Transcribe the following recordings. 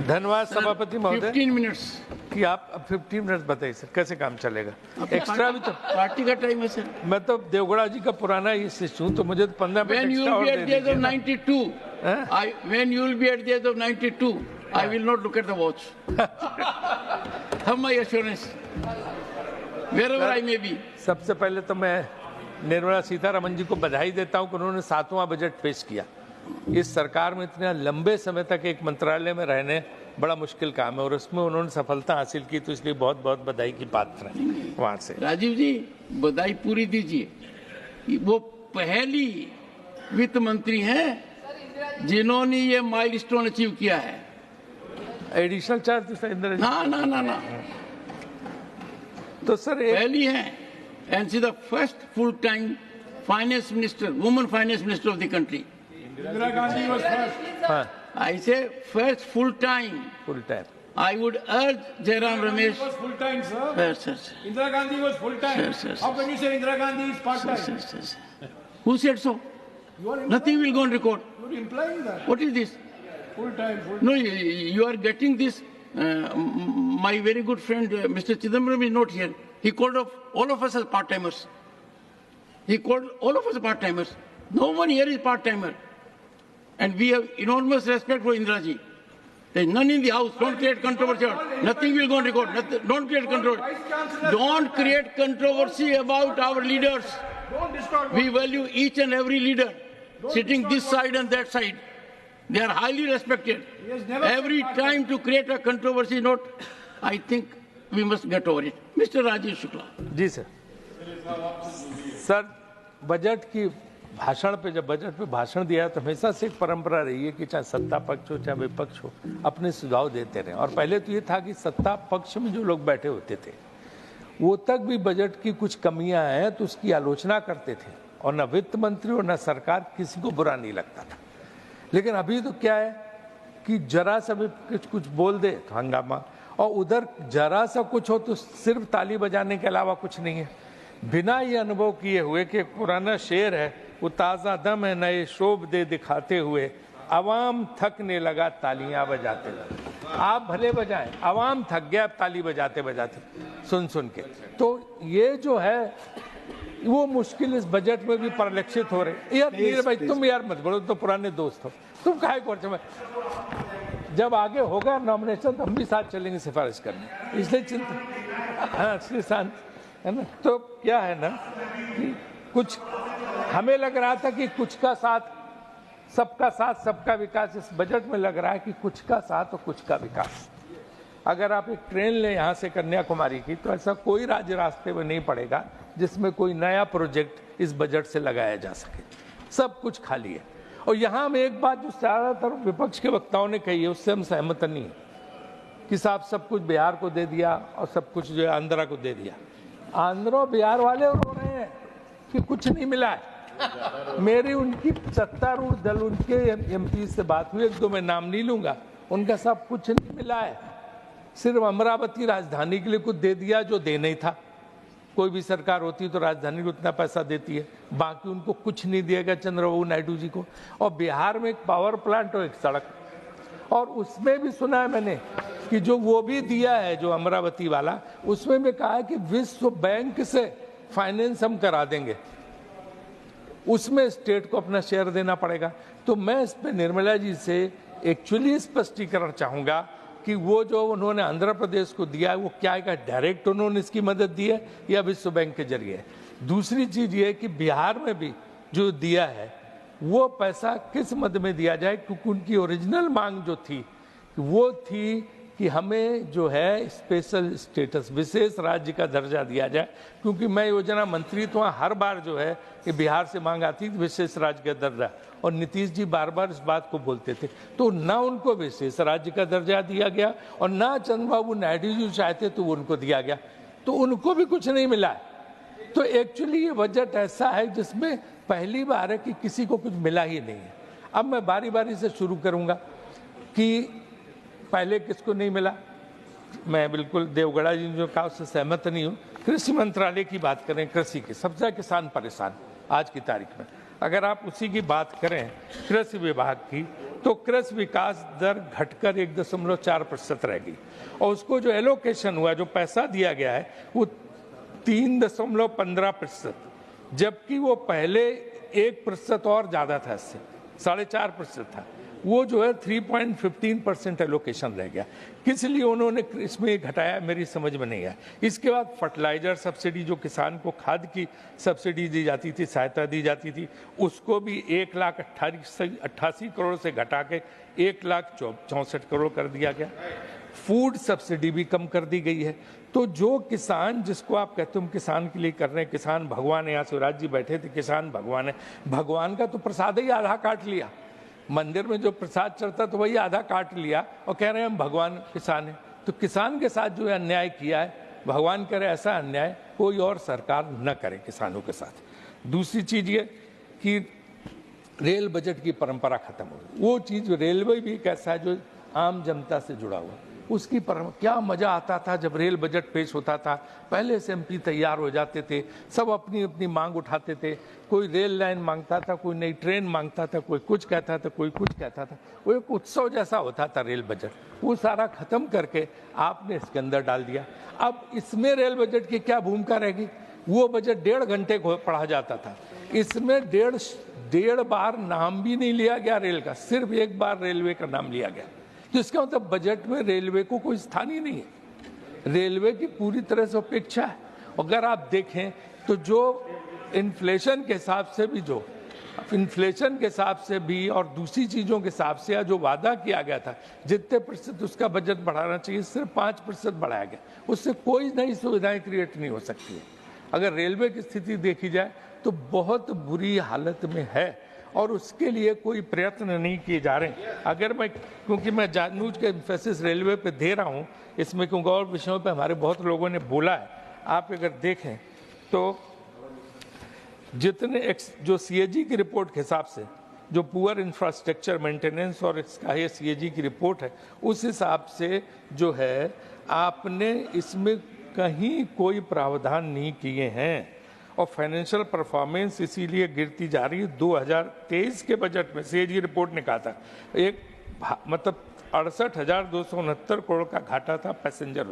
धन्यवाद सभापति महोदय 15 मिनट्स कि आप अब 15 मिनट्स बताइए सर कैसे काम चलेगा। एक्स्ट्रा भी तो पार्टी का टाइम है सर। मैं तो देवगड़ा जी का पुराना ही शिष्य हूँ, तो मुझे तो 15 minute When you extra will और be they at the age दीजिए of ना। 92, when you will be at the age of 92, I will not look at the watch. Have my assurance, wherever I may be. सबसे पहले तो मैं निर्मला सीतारमण जी को बधाई देता हूं कि उन्होंने 7वां बजट पेश किया। इस सरकार में इतने लंबे समय तक एक मंत्रालय में रहने बड़ा मुश्किल काम है और उसमें उन्होंने सफलता हासिल की, तो इसलिए बहुत बहुत बधाई की पात्र है वहां से। राजीव जी बधाई पूरी दीजिए। वो पहली वित्त मंत्री हैं जिन्होंने ये माइलस्टोन अचीव किया है। एडिशनल चार्ज सर इंद्र जी। ना तो सर पहली है and she is the first full-time finance minister, woman finance minister of the country. Indira Gandhi was first. हाँ I say first full-time. Full time. I would urge Jairam Ramesh. Was full time, sir. Sir. Indira Gandhi was full time. Sir. How can you say Indira Gandhi is part time? Sir. Who said so? You are Nothing will go on record. You're implying that. What is this? Full time, full No, you are getting this. My very good friend, Mr. Chidambaram is not here. He called all of us as part-timers. He called all of us part-timers. No one here is part-timer. And we have enormous respect for Indira ji. There is none in the house. Don't create controversy. Nothing will go on record. Don't create controversy. Don't create controversy about our leaders. Don't distort. We value each and every leader sitting this side and that side. They are highly respected. has never Every said time to create a controversy note, I think we must get over it. Mr. Rajesh Shukla. Ji sir. Sir budget की भाषण पे जब budget पे भाषण दिया तो हमेशा से एक परंपरा रही है कि चाहे सत्ता पक्ष हो चाहे विपक्ष हो अपने सुझाव देते रहे। और पहले तो ये था कि सत्ता पक्ष में जो लोग बैठे होते थे वो तक भी बजट की कुछ कमियां हैं तो उसकी आलोचना करते थे और न वित्त मंत्री और न सरकार किसी को बुरा नहीं लगता था। लेकिन अभी तो क्या है कि जरा सा भी कुछ बोल दे तो हंगामा, और उधर जरा सा कुछ हो तो सिर्फ ताली बजाने के अलावा कुछ नहीं है। बिना ये अनुभव किए हुए कि एक पुराना शेर है, वो ताज़ा दम है नए शोभ दे दिखाते हुए, अवाम थकने लगा तालियां बजाते लगा। आप भले बजाएं, अवाम थक गया ताली बजाते बजाते सुन के। तो ये जो है वो मुश्किल इस बजट में भी परिलक्षित हो रहे। यार नीर भाई तुम यार मत बोलो, तो पुराने दोस्त हो तुम, काहे को जब आगे होगा नॉमिनेशन तो हम भी साथ चलेंगे सिफारिश करने, इसलिए चिंता। हाँ श्री शांत है ना। तो क्या है ना कि कुछ हमें लग रहा था कि कुछ का साथ सबका विकास, इस बजट में लग रहा है कि कुछ का साथ और कुछ का विकास। अगर आप एक ट्रेन ले यहाँ से कन्याकुमारी की तो ऐसा कोई राज्य रास्ते में नहीं पड़ेगा जिसमें कोई नया प्रोजेक्ट इस बजट से लगाया जा सके, सब कुछ खाली है। और यहाँ में एक बात जो ज़्यादातर विपक्ष के वक्ताओं ने कही है उससे हम सहमत नहीं है कि साहब सब कुछ बिहार को दे दिया और सब कुछ जो है आंध्रा को दे दिया। आंध्र बिहार वाले रो रहे हैं कि कुछ नहीं मिला है। मेरी उनकी सत्तारूढ़ दल उनके एमपी से बात हुई, एक दो मैं नाम नहीं लूंगा, उनका सब कुछ नहीं मिला है। सिर्फ अमरावती राजधानी के लिए कुछ दे दिया जो देना ही था। कोई भी सरकार होती तो राजधानी को उतना पैसा देती है, बाकी उनको कुछ नहीं दिएगा चंद्रबाबू नायडू जी को। और बिहार में एक पावर प्लांट और एक सड़क, और उसमें भी सुना है मैंने कि जो वो भी दिया है जो अमरावती वाला, उसमें भी कहा है कि विश्व बैंक से फाइनेंस हम करा देंगे, उसमें स्टेट को अपना शेयर देना पड़ेगा। तो मैं इस पे निर्मला जी से एक्चुअली स्पष्टीकरण चाहूँगा कि वो जो उन्होंने आंध्र प्रदेश को दिया है वो क्या है, डायरेक्ट उन्होंने इसकी मदद दी है या विश्व बैंक के जरिए। दूसरी चीज़ ये है कि बिहार में भी जो दिया है वो पैसा किस मद में दिया जाए, क्योंकि उनकी ओरिजिनल मांग जो थी वो थी कि हमें जो है स्पेशल स्टेटस, विशेष राज्य का दर्जा दिया जाए। क्योंकि मैं योजना मंत्री तो हर बार जो है कि बिहार से मांग आती थी विशेष राज्य का दर्जा, और नीतीश जी बार बार इस बात को बोलते थे। तो ना उनको विशेष राज्य का दर्जा दिया गया और ना चंद्रबाबू नायडू जी चाहते तो उनको दिया गया, तो उनको भी कुछ नहीं मिला है। तो एक्चुअली ये बजट ऐसा है जिसमें पहली बार है कि किसी को कुछ मिला ही नहीं है। अब मैं बारी बारी से शुरू करूँगा कि पहले किसको नहीं मिला। मैं बिल्कुल देवगड़ा जी ने जो कहा उससे सहमत नहीं हूँ। कृषि मंत्रालय की बात करें, कृषि की सबसे किसान परेशान आज की तारीख में। अगर आप उसी की बात करें कृषि विभाग की, तो कृषि विकास दर घटकर 1.4% रह गई और उसको जो एलोकेशन हुआ, जो पैसा दिया गया है, वो 3.15%, जबकि वो पहले 1% और ज्यादा था, इससे 4.5% था। वो जो है 3.15% एलोकेशन रह गया। किस लिए उन्होंने इसमें घटाया, मेरी समझ में नहीं आया। इसके बाद फर्टिलाइजर सब्सिडी, जो किसान को खाद की सब्सिडी दी जाती थी, सहायता दी जाती थी, उसको भी 1,88 करोड़ से घटा के 1,64 करोड़ कर दिया गया। फूड सब्सिडी भी कम कर दी गई है। तो जो किसान, जिसको आप कहते हो हम किसान के लिए कर रहे हैं, किसान भगवान है, यहाँ शिवराज जी बैठे थे, किसान भगवान है, भगवान का तो प्रसाद ही आधा काट लिया। मंदिर में जो प्रसाद चढ़ता तो वही आधा काट लिया और कह रहे हैं हम भगवान किसान हैं। तो किसान के साथ जो अन्याय किया है, भगवान करे ऐसा अन्याय कोई और सरकार न करे किसानों के साथ। दूसरी चीज ये कि रेल बजट की परंपरा खत्म हो गई। वो चीज, रेलवे भी कैसा है जो आम जनता से जुड़ा हुआ, उसकी क्या मजा आता था जब रेल बजट पेश होता था। पहले से एमपी तैयार हो जाते थे, सब अपनी अपनी मांग उठाते थे। कोई रेल लाइन मांगता था, कोई नई ट्रेन मांगता था, कोई कुछ कहता था, कोई कुछ कहता था। वो एक उत्सव जैसा होता था रेल बजट। वो सारा खत्म करके आपने इसके अंदर डाल दिया। अब इसमें रेल बजट की क्या भूमिका रहेगी? वो बजट 1.5 घंटे को पढ़ा जाता था, इसमें डेढ़ बार नाम भी नहीं लिया गया रेल का, सिर्फ एक बार रेलवे का नाम लिया गया। तो इसका मतलब बजट में रेलवे को कोई स्थान ही नहीं है। रेलवे की पूरी तरह से उपेक्षा है। अगर आप देखें तो जो इन्फ्लेशन के हिसाब से भी और दूसरी चीजों के हिसाब से जो वादा किया गया था, जितने प्रतिशत उसका बजट बढ़ाना चाहिए, सिर्फ 5% बढ़ाया गया। उससे कोई नई सुविधाएं क्रिएट नहीं हो सकती है। अगर रेलवे की स्थिति देखी जाए तो बहुत बुरी हालत में है और उसके लिए कोई प्रयत्न नहीं किए जा रहे। अगर क्योंकि मैं जानबूझ के एम्फेसिस रेलवे पे दे रहा हूँ इसमें, क्योंकि और विषयों पे हमारे बहुत लोगों ने बोला है। आप अगर देखें तो जितने जो सीएजी की रिपोर्ट के हिसाब से, जो पुअर इंफ्रास्ट्रक्चर मेंटेनेंस और इसका ये सीएजी की रिपोर्ट है, उस हिसाब से जो है आपने इसमें कहीं कोई प्रावधान नहीं किए हैं और फाइनेंशियल परफॉर्मेंस इसीलिए गिरती जा रही है। 2023 के बजट में सीएजी रिपोर्ट ने कहा था मतलब 68,269 करोड़ का घाटा था पैसेंजर।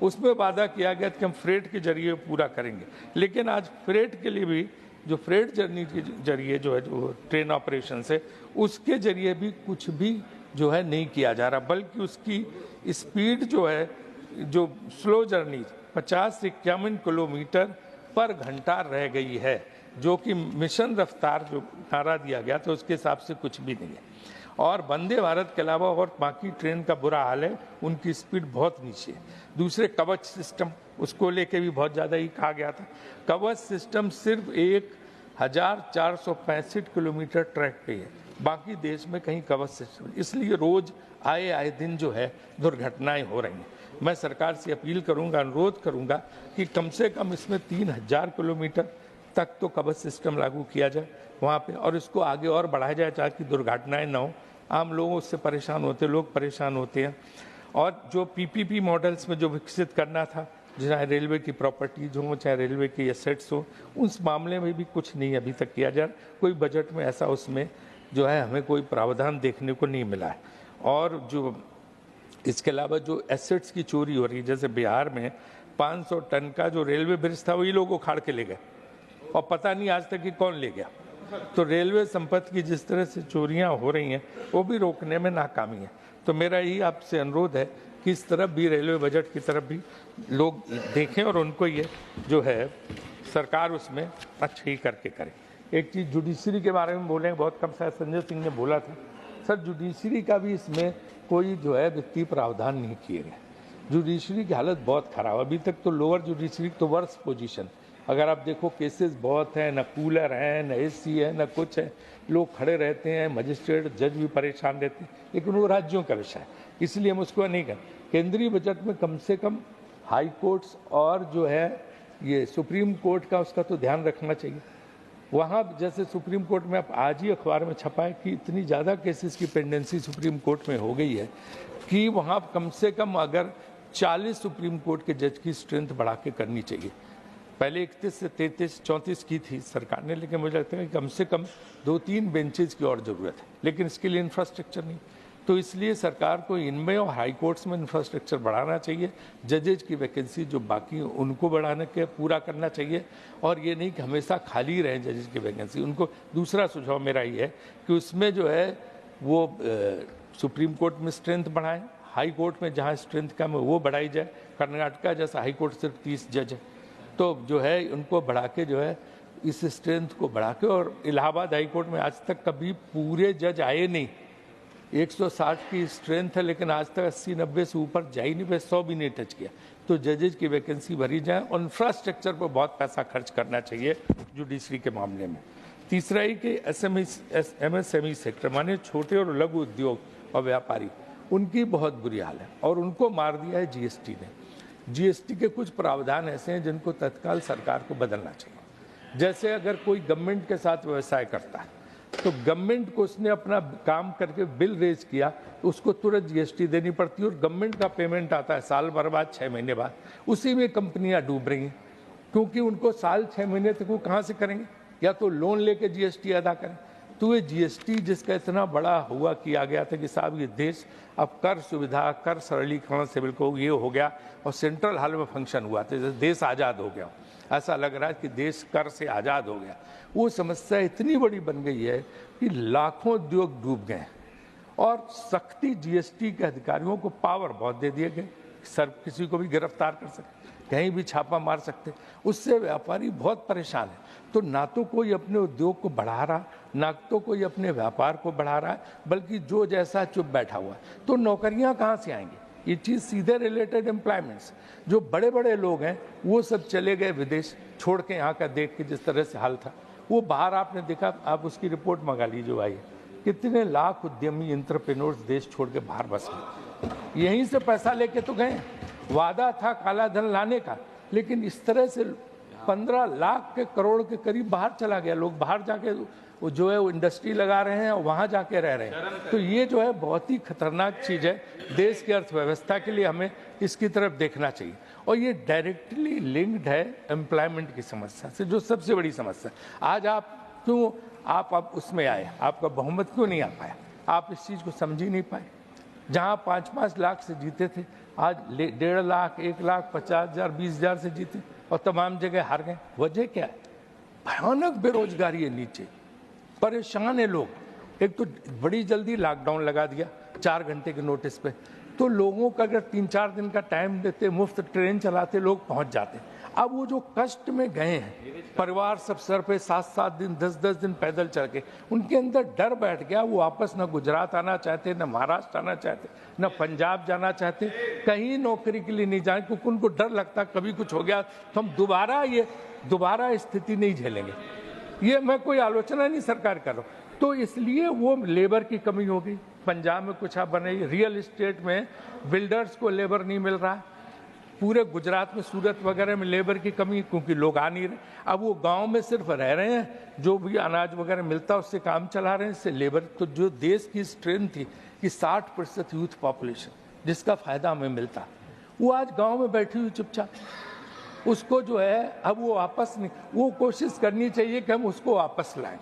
उसमें वादा किया गया कि हम फ्रेट के जरिए पूरा करेंगे, लेकिन आज फ्रेट के लिए भी जो फ्रेट जर्नी के जरिए जो है, जो ट्रेन ऑपरेशन से, उसके जरिए भी कुछ भी जो है नहीं किया जा रहा, बल्कि उसकी स्पीड जो है, जो स्लो जर्नी 50 से 51 किलोमीटर पर घंटा रह गई है, जो कि मिशन रफ्तार जो नारा दिया गया था उसके हिसाब से कुछ भी नहीं है। और वंदे भारत के अलावा और बाकी ट्रेन का बुरा हाल है, उनकी स्पीड बहुत नीचे है। दूसरे कवच सिस्टम, उसको लेके भी बहुत ज़्यादा ही कहा गया था। कवच सिस्टम सिर्फ 1465 किलोमीटर ट्रैक पे है, बाकी देश में कहीं कवच सिस्टम, इसलिए रोज आए दिन जो है दुर्घटनाएं हो रही हैं। मैं सरकार से अपील करूंगा, अनुरोध करूंगा कि कम से कम इसमें 3000 किलोमीटर तक तो कवच सिस्टम लागू किया जाए वहाँ पे, और इसको आगे और बढ़ाया जाए ताकि दुर्घटनाएं ना हो। आम लोगों उससे परेशान होते, लोग परेशान होते हैं। और जो पीपीपी मॉडल्स में जो विकसित करना था, चाहे रेलवे की प्रॉपर्टीज हो, चाहे रेलवे की एसेट्स हो, उस मामले में भी कुछ नहीं अभी तक किया जा रहा। कोई बजट में ऐसा उसमें जो है हमें कोई प्रावधान देखने को नहीं मिला है। और जो इसके अलावा जो एसेट्स की चोरी हो रही है, जैसे बिहार में 500 टन का जो रेलवे ब्रिज था वही लोग उखाड़ के ले गए और पता नहीं आज तक कि कौन ले गया। तो रेलवे संपत्ति की जिस तरह से चोरियां हो रही हैं वो भी रोकने में नाकामी है। तो मेरा यही आपसे अनुरोध है कि इस तरफ भी, रेलवे बजट की तरफ भी लोग देखें और उनको ये जो है सरकार उसमें अच्छा ही करके करे। एक चीज़ जुडिशरी के बारे में बोलें, बहुत कम शायद संजय सिंह ने बोला था। सर, जुडिशरी का भी इसमें कोई जो है वित्तीय प्रावधान नहीं किए गए। जुडिशरी की हालत बहुत खराब, अभी तक तो लोअर जुडिशरी तो वर्स्ट पोजीशन। अगर आप देखो केसेस बहुत हैं, न कूलर है, न एसी है, न कुछ है, लोग खड़े रहते हैं, मजिस्ट्रेट जज भी परेशान रहते हैं, लेकिन वो राज्यों का विषय है, इसलिए हम उसको नहीं करें। केंद्रीय बजट में कम से कम हाई कोर्ट्स और जो है ये सुप्रीम कोर्ट का, उसका तो ध्यान रखना चाहिए। वहाँ जैसे सुप्रीम कोर्ट में, आप आज ही अखबार में छपा है कि इतनी ज़्यादा केसेस की पेंडेंसी सुप्रीम कोर्ट में हो गई है कि वहाँ कम से कम अगर 40 सुप्रीम कोर्ट के जज की स्ट्रेंथ बढ़ा के करनी चाहिए। पहले 31 से 33 34 की थी सरकार ने, लेकिन मुझे लगता है कि कम से कम 2-3 बेंचेज की और ज़रूरत है, लेकिन इसके लिए इंफ्रास्ट्रक्चर नहीं। तो इसलिए सरकार को इनमें और हाई कोर्ट्स में इंफ्रास्ट्रक्चर बढ़ाना चाहिए। जजेज की वैकेंसी जो बाकी उनको बढ़ाने के पूरा करना चाहिए, और ये नहीं कि हमेशा खाली रहे जजेज की वैकेंसी। उनको दूसरा सुझाव मेरा ये है कि उसमें जो है वो सुप्रीम कोर्ट में स्ट्रेंथ बढ़ाएं, हाई कोर्ट में जहाँ स्ट्रेंथ कम है वो बढ़ाई जाए। कर्नाटका जैसा हाई कोर्ट सिर्फ 30 जज है, तो जो है उनको बढ़ा के जो है इस स्ट्रेंथ को बढ़ा के। और इलाहाबाद हाई कोर्ट में आज तक कभी पूरे जज आए नहीं, 160 की स्ट्रेंथ है, लेकिन आज तक 80-90 से ऊपर जा ही नहीं पाए, 100 भी नहीं टच किया। तो जजेज की वैकेंसी भरी जाए और इंफ्रास्ट्रक्चर पर बहुत पैसा खर्च करना चाहिए जुडिशरी के मामले में। तीसरा ही कि MSME सेक्टर माने छोटे और लघु उद्योग और व्यापारी, उनकी बहुत बुरी हाल है और उनको मार दिया है GST ने। GST के कुछ प्रावधान ऐसे हैं जिनको तत्काल सरकार को बदलना चाहिए। जैसे अगर कोई गवर्नमेंट के साथ व्यवसाय करता है तो गवर्नमेंट को उसने अपना काम करके बिल रेज किया तो उसको तुरंत GST देनी पड़ती है, और गवर्नमेंट का पेमेंट आता है साल भर बाद, 6 महीने बाद। उसी में कंपनियां डूब रही हैं, क्योंकि उनको साल 6 महीने तक वो कहाँ से करेंगे, या तो लोन लेके GST अदा करें। तो ये GST जिसका इतना बड़ा हुआ किया गया था कि साहब ये देश अब कर सुविधा, कर सरलीकरण से बिल्कुल ये हो गया, और सेंट्रल हॉल में फंक्शन हुआ था जैसे देश आज़ाद हो गया। ऐसा लग रहा है कि देश कर से आज़ाद हो गया। वो समस्या इतनी बड़ी बन गई है कि लाखों उद्योग डूब गए, और सख्ती GST के अधिकारियों को पावर बहुत दे दिए गए, सर किसी को भी गिरफ्तार कर सकते, कहीं भी छापा मार सकते। उससे व्यापारी बहुत परेशान है। तो ना तो कोई अपने उद्योग को बढ़ा रहा, ना तो कोई अपने व्यापार को बढ़ा रहा है, बल्कि जो जैसा चुप बैठा हुआ है। तो नौकरियां कहाँ से आएंगी? ये चीज़ सीधे रिलेटेड एम्प्लॉयमेंट्स। जो बड़े बड़े लोग हैं वो सब चले गए विदेश, छोड़ के यहाँ का देख के जिस तरह से हाल था वो बाहर आपने देखा, आप उसकी रिपोर्ट मंगा लीजिए भाई, कितने लाख उद्यमी एंटरप्रेन्योर्स देश छोड़ के बाहर बस गए। यहीं से पैसा लेके तो गए, वादा था काला धन लाने का, लेकिन इस तरह से 15 लाख के करोड़ के करीब बाहर चला गया। लोग बाहर जाके वो जो है वो इंडस्ट्री लगा रहे हैं और वहाँ जाके रह रहे हैं। तो ये जो है बहुत ही खतरनाक चीज़ है देश की अर्थव्यवस्था के लिए। हमें इसकी तरफ देखना चाहिए, और ये डायरेक्टली लिंक्ड है एम्प्लॉयमेंट की समस्या से, जो सबसे बड़ी समस्या। आज आप क्यों आप उसमें आए, आपका बहुमत क्यों नहीं आ पाया? आप इस चीज़ को समझ ही नहीं पाए। जहाँ 5-5 लाख से जीते थे, आज 1.5 लाख, 1 लाख 50,000, 20,000 से जीते, और तमाम जगह हार गए। वजह क्या है? भयानक बेरोजगारी है, नीचे परेशान है लोग। एक तो बड़ी जल्दी लॉकडाउन लगा दिया 4 घंटे के नोटिस पे, तो लोगों का अगर 3-4 दिन का टाइम देते, मुफ्त ट्रेन चलाते, लोग पहुंच जाते। अब वो जो कष्ट में गए हैं, परिवार सब सर पे 7-7 दिन 10-10 दिन पैदल चल के, उनके अंदर डर बैठ गया। वो वापस न गुजरात आना चाहते, न महाराष्ट्र आना चाहते, न पंजाब जाना चाहते, कहीं नौकरी के लिए नहीं जाए, क्योंकि उनको डर लगता कभी कुछ हो गया तो हम दोबारा स्थिति नहीं झेलेंगे। ये मैं कोई आलोचना नहीं सरकार कर रहा हूँ। तो इसलिए वो लेबर की कमी हो गई। पंजाब में कुछ आप बने, रियल इस्टेट में बिल्डर्स को लेबर नहीं मिल रहा है। पूरे गुजरात में, सूरत वगैरह में लेबर की कमी, क्योंकि लोग आ नहीं रहे। अब वो गांव में सिर्फ रह रहे हैं, जो भी अनाज वगैरह मिलता है उससे काम चला रहे हैं, इससे लेबर। तो जो देश की स्ट्रेंथ थी कि 60% यूथ पॉपुलेशन जिसका फायदा हमें मिलता, वो आज गाँव में बैठी हुई चुपचाप। उसको जो है अब वो वापस नहीं, वो कोशिश करनी चाहिए कि हम उसको वापस लाएं।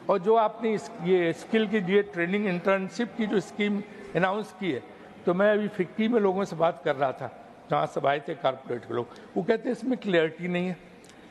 और जो आपने ये स्किल की ये ट्रेनिंग इंटर्नशिप की जो स्कीम अनाउंस की है, तो मैं अभी फिक्की में लोगों से बात कर रहा था, जहाँ सब आए थे कॉर्पोरेट के लोग, वो कहते हैं इसमें क्लियरिटी नहीं है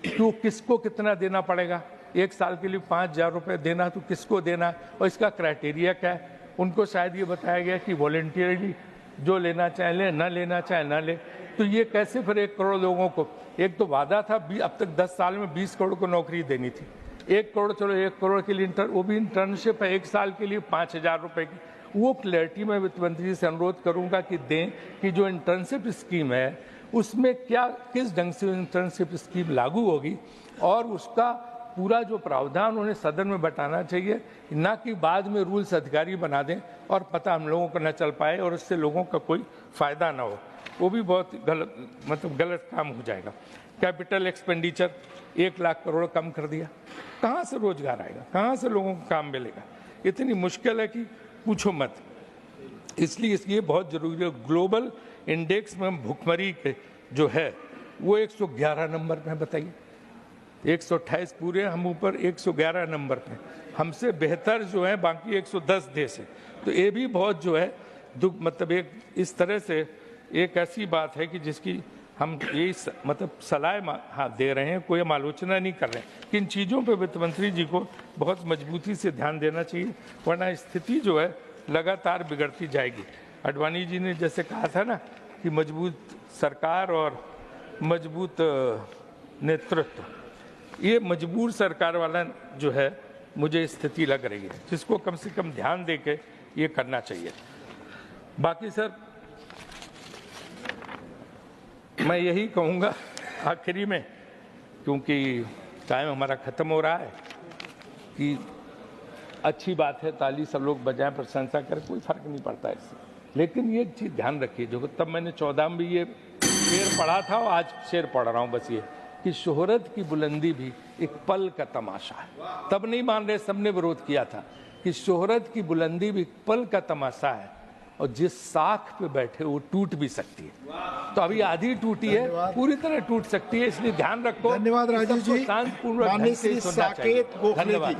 कि किसको कितना देना पड़ेगा। 1 साल के लिए 5,000 रुपये देना, तो किसको देना, और इसका क्राइटेरिया क्या है। उनको शायद ये बताया गया कि वॉलंटियरली जो लेना चाहे ले, ना लेना चाहे ना ले। तो ये कैसे फिर 1 करोड़ लोगों को, एक तो वादा था अब तक 10 साल में 20 करोड़ को नौकरी देनी थी। 1 करोड़, चलो 1 करोड़ के लिए वो भी इंटर्नशिप है, 1 साल के लिए 5,000 रुपये की। वो क्लैरिटी मैं वित्त मंत्री से अनुरोध करूंगा कि दें कि जो इंटर्नशिप स्कीम है उसमें क्या, किस ढंग से इंटर्नशिप स्कीम लागू होगी, और उसका पूरा जो प्रावधान उन्हें सदन में बताना चाहिए, ना कि बाद में रूल्स अधिकारी बना दें और पता हम लोगों को न चल पाए और उससे लोगों का कोई फायदा ना हो। वो भी बहुत गलत काम हो जाएगा। कैपिटल एक्सपेंडिचर 1 लाख करोड़ कम कर दिया, कहाँ से रोजगार आएगा, कहाँ से लोगों को काम मिलेगा? इतनी मुश्किल है कि पूछो मत। इसलिए ये बहुत जरूरी है। ग्लोबल इंडेक्स में भुखमरी के जो है वो 111 नंबर में, बताइए 128 पूरे, हम ऊपर 111 नंबर पे, हमसे बेहतर जो है बाकी 110 देश है। तो ये भी बहुत जो है दुख, मतलब एक इस तरह से एक ऐसी बात है कि जिसकी हम ये मतलब सलाह दे रहे हैं, कोई हम आलोचना नहीं कर रहे हैं। किन चीज़ों पे वित्त मंत्री जी को बहुत मजबूती से ध्यान देना चाहिए, वरना स्थिति जो है लगातार बिगड़ती जाएगी। आडवाणी जी ने जैसे कहा था ना कि मजबूत सरकार और मजबूत नेतृत्व, ये मजबूर सरकार वाला जो है मुझे स्थिति लग रही है, जिसको कम से कम ध्यान दे के ये करना चाहिए। बाकी सर मैं यही कहूँगा आखिरी में, क्योंकि टाइम हमारा ख़त्म हो रहा है, कि अच्छी बात है ताली सब लोग बजाएं, प्रशंसा करें, कोई फर्क नहीं पड़ता इससे। लेकिन ये चीज़ ध्यान रखिए, जो तब मैंने 14 में भी ये शेर पढ़ा था और आज शेर पढ़ रहा हूँ, बस ये कि शोहरत की बुलंदी भी एक पल का तमाशा है। तब नहीं मान रहे, सबने विरोध किया था कि शोहरत की बुलंदी भी एक पल का तमाशा है, और जिस साख पे बैठे वो टूट भी सकती है। तो अभी आधी टूटी है, पूरी तरह टूट सकती है, इसलिए ध्यान रखो। धन्यवाद राजीव जी। शांतिपूर्वक माननीय श्री साकेत गोखले जी।